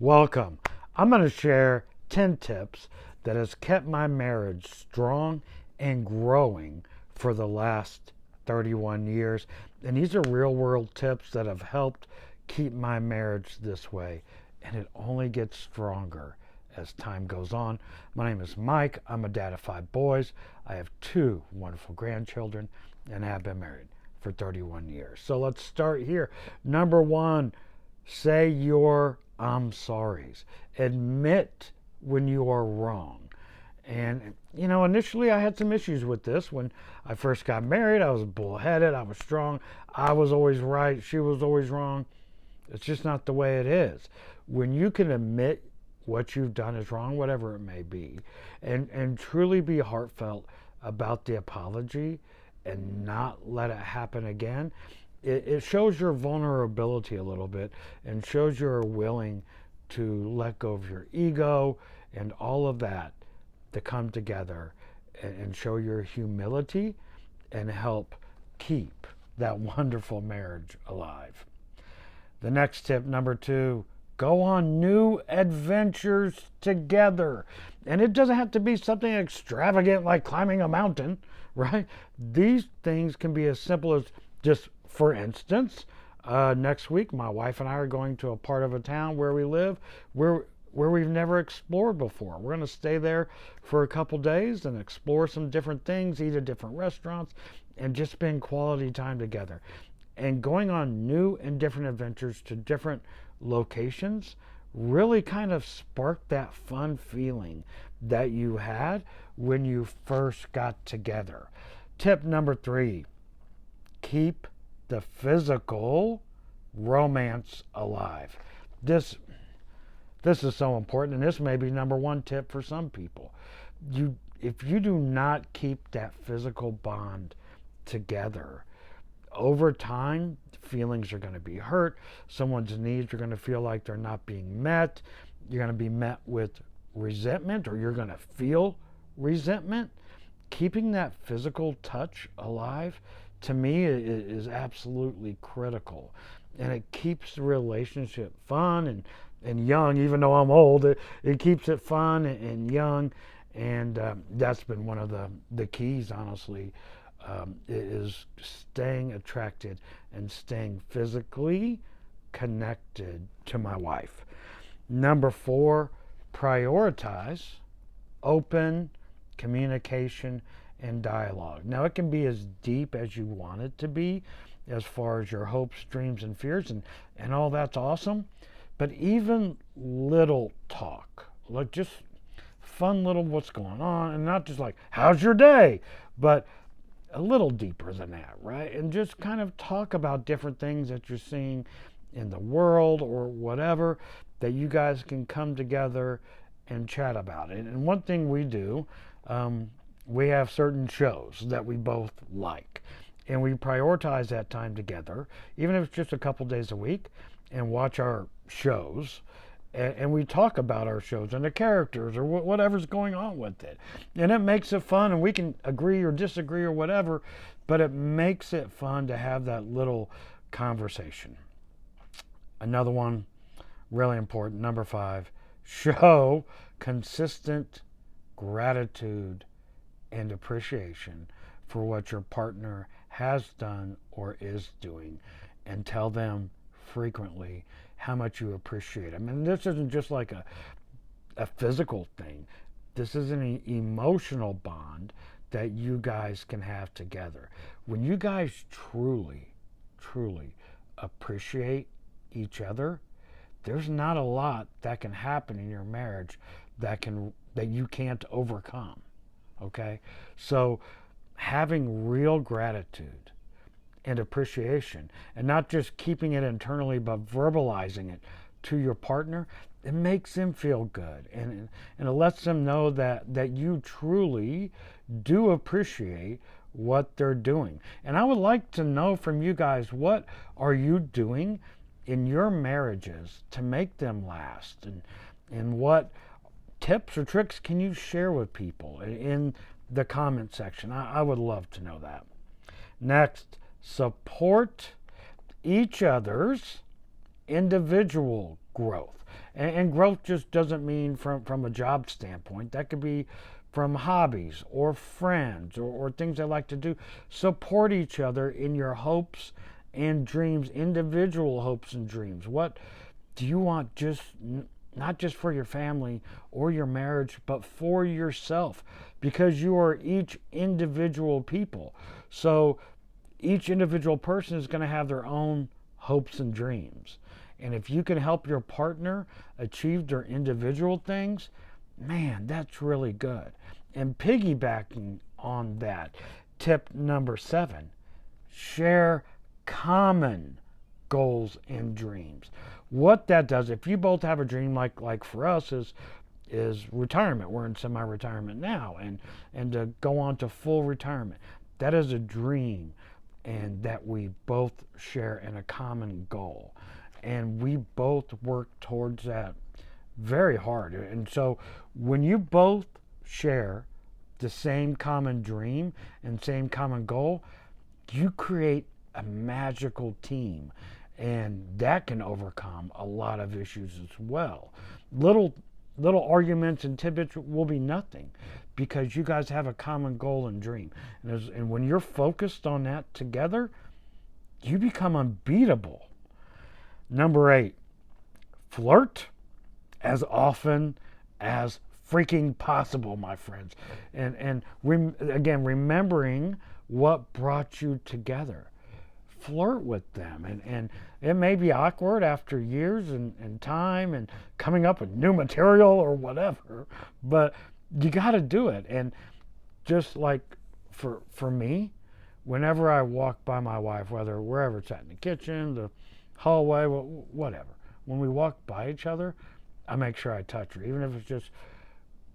Welcome. I'm going to share 10 tips that has kept my marriage strong and growing for the last 31 years. And these are real world tips that have helped keep my marriage this way. And it only gets stronger as time goes on. My name is Mike. I'm a dad of 5 boys. I have 2 wonderful grandchildren and have been married for 31 years. So let's start here. Number one, say your I'm sorry's. Admit when you are wrong. And, initially I had some issues with this. When I first got married, I was bullheaded. I was strong. I was always right. She was always wrong. It's just not the way it is. When you can admit what you've done is wrong, whatever it may be, and truly be heartfelt about the apology and not let it happen again, it shows your vulnerability a little bit and shows you're willing to let go of your ego and all of that to come together and show your humility and help keep that wonderful marriage alive. The next tip, number 2, go on new adventures together. And it doesn't have to be something extravagant like climbing a mountain, right? These things can be as simple as just, for instance, next week my wife and I are going to a part of a town where we live where we've never explored before. We're going to stay there for a couple days and explore some different things, eat at different restaurants, and just spend quality time together. And going on new and different adventures to different locations really kind of sparked that fun feeling that you had when you first got together. Tip number 3, keep the physical romance alive. This is so important, and this may be number 1 tip for some people. If you do not keep that physical bond together, over time, feelings are going to be hurt. Someone's needs are going to feel like they're not being met. You're going to be met with resentment, or you're going to feel resentment. Keeping that physical touch alive, to me, is absolutely critical. And it keeps the relationship fun and young. Even though I'm old, it keeps it fun and young. And that's been one of the keys, honestly, is staying attracted and staying physically connected to my wife. Number 4, prioritize open communication and dialogue. Now, it can be as deep as you want it to be, as far as your hopes, dreams, and fears, and all that's awesome. But even little talk, like just fun little what's going on, and not just like, how's your day? But a little deeper than that, right? And just kind of talk about different things that you're seeing in the world or whatever, that you guys can come together and chat about it. And one thing we do, we have certain shows that we both like, and we prioritize that time together, even if it's just a couple days a week, and watch our shows. And we talk about our shows and the characters or whatever's going on with it. And it makes it fun, and we can agree or disagree or whatever, but it makes it fun to have that little conversation. Another one, really important, number 5, show consistent gratitude and appreciation for what your partner has done or is doing, and tell them frequently how much you appreciate them. And this isn't just like a physical thing. This is an emotional bond that you guys can have together. When you guys truly, truly appreciate each other, there's not a lot that can happen in your marriage that you can't overcome. Okay? So having real gratitude and appreciation, and not just keeping it internally but verbalizing it to your partner, it makes them feel good, and it lets them know that you truly do appreciate what they're doing. And I would like to know from you guys, what are you doing in your marriages to make them last, and what tips or tricks can you share with people in the comment section? I would love to know that. Next, support each other's individual growth. And growth just doesn't mean from a job standpoint. That could be from hobbies or friends or things they like to do. Support each other in your hopes and dreams, individual hopes and dreams. What do you want, just not just for your family or your marriage, but for yourself? Because you are each individual people. So each individual person is going to have their own hopes and dreams. And if you can help your partner achieve their individual things, man, that's really good. And piggybacking on that, tip number 7, share common goals and dreams. What that does, if you both have a dream, like for us is retirement. We're in semi-retirement now, and to go on to full retirement. That is a dream, and that we both share in a common goal, and we both work towards that very hard. And so when you both share the same common dream and same common goal, you create a magical team, and that can overcome a lot of issues as well. Little arguments and tidbits will be nothing, because you guys have a common goal and dream. And when you're focused on that together, you become unbeatable. Number 8, flirt as often as freaking possible, my friends. And again, remembering what brought you together. Flirt with them. And it may be awkward after years and time and coming up with new material or whatever, but you got to do it. And just like for me, whenever I walk by my wife, wherever it's at, in the kitchen, the hallway, whatever, when we walk by each other, I make sure I touch her, even if it's just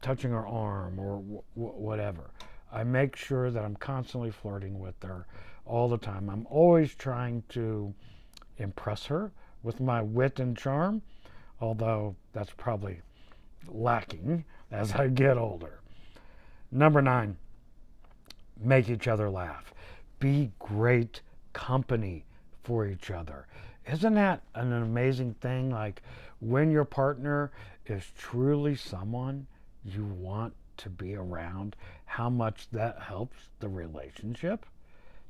touching her arm or whatever. I make sure that I'm constantly flirting with her all the time. I'm always trying to impress her with my wit and charm, although that's probably lacking as I get older. Number 9, make each other laugh. Be great company for each other. Isn't that an amazing thing? Like, when your partner is truly someone you want to be around, how much that helps the relationship.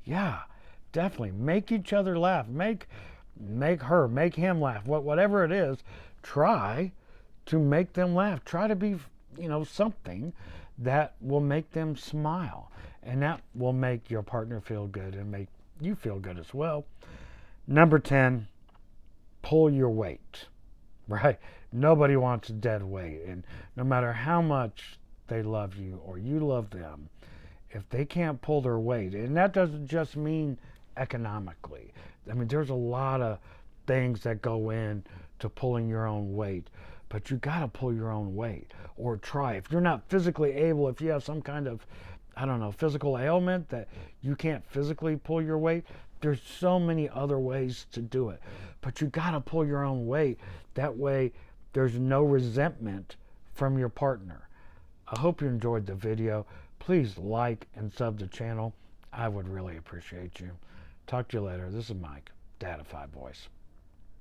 Yeah, definitely. Make each other laugh. Make her, make him laugh. Whatever it is, try to make them laugh. Try to be, something that will make them smile. And that will make your partner feel good and make you feel good as well. Number 10, pull your weight, right? Nobody wants dead weight. And no matter how much they love you or you love them, if they can't pull their weight, and that doesn't just mean economically. I mean, there's a lot of things that go in to pulling your own weight, but you got to pull your own weight, or try. If you're not physically able, if you have some kind of, physical ailment that you can't physically pull your weight, there's so many other ways to do it. But you got to pull your own weight. That way, there's no resentment from your partner. I hope you enjoyed the video. Please like and sub the channel. I would really appreciate you. Talk to you later. This is Mike, Dadify Voice.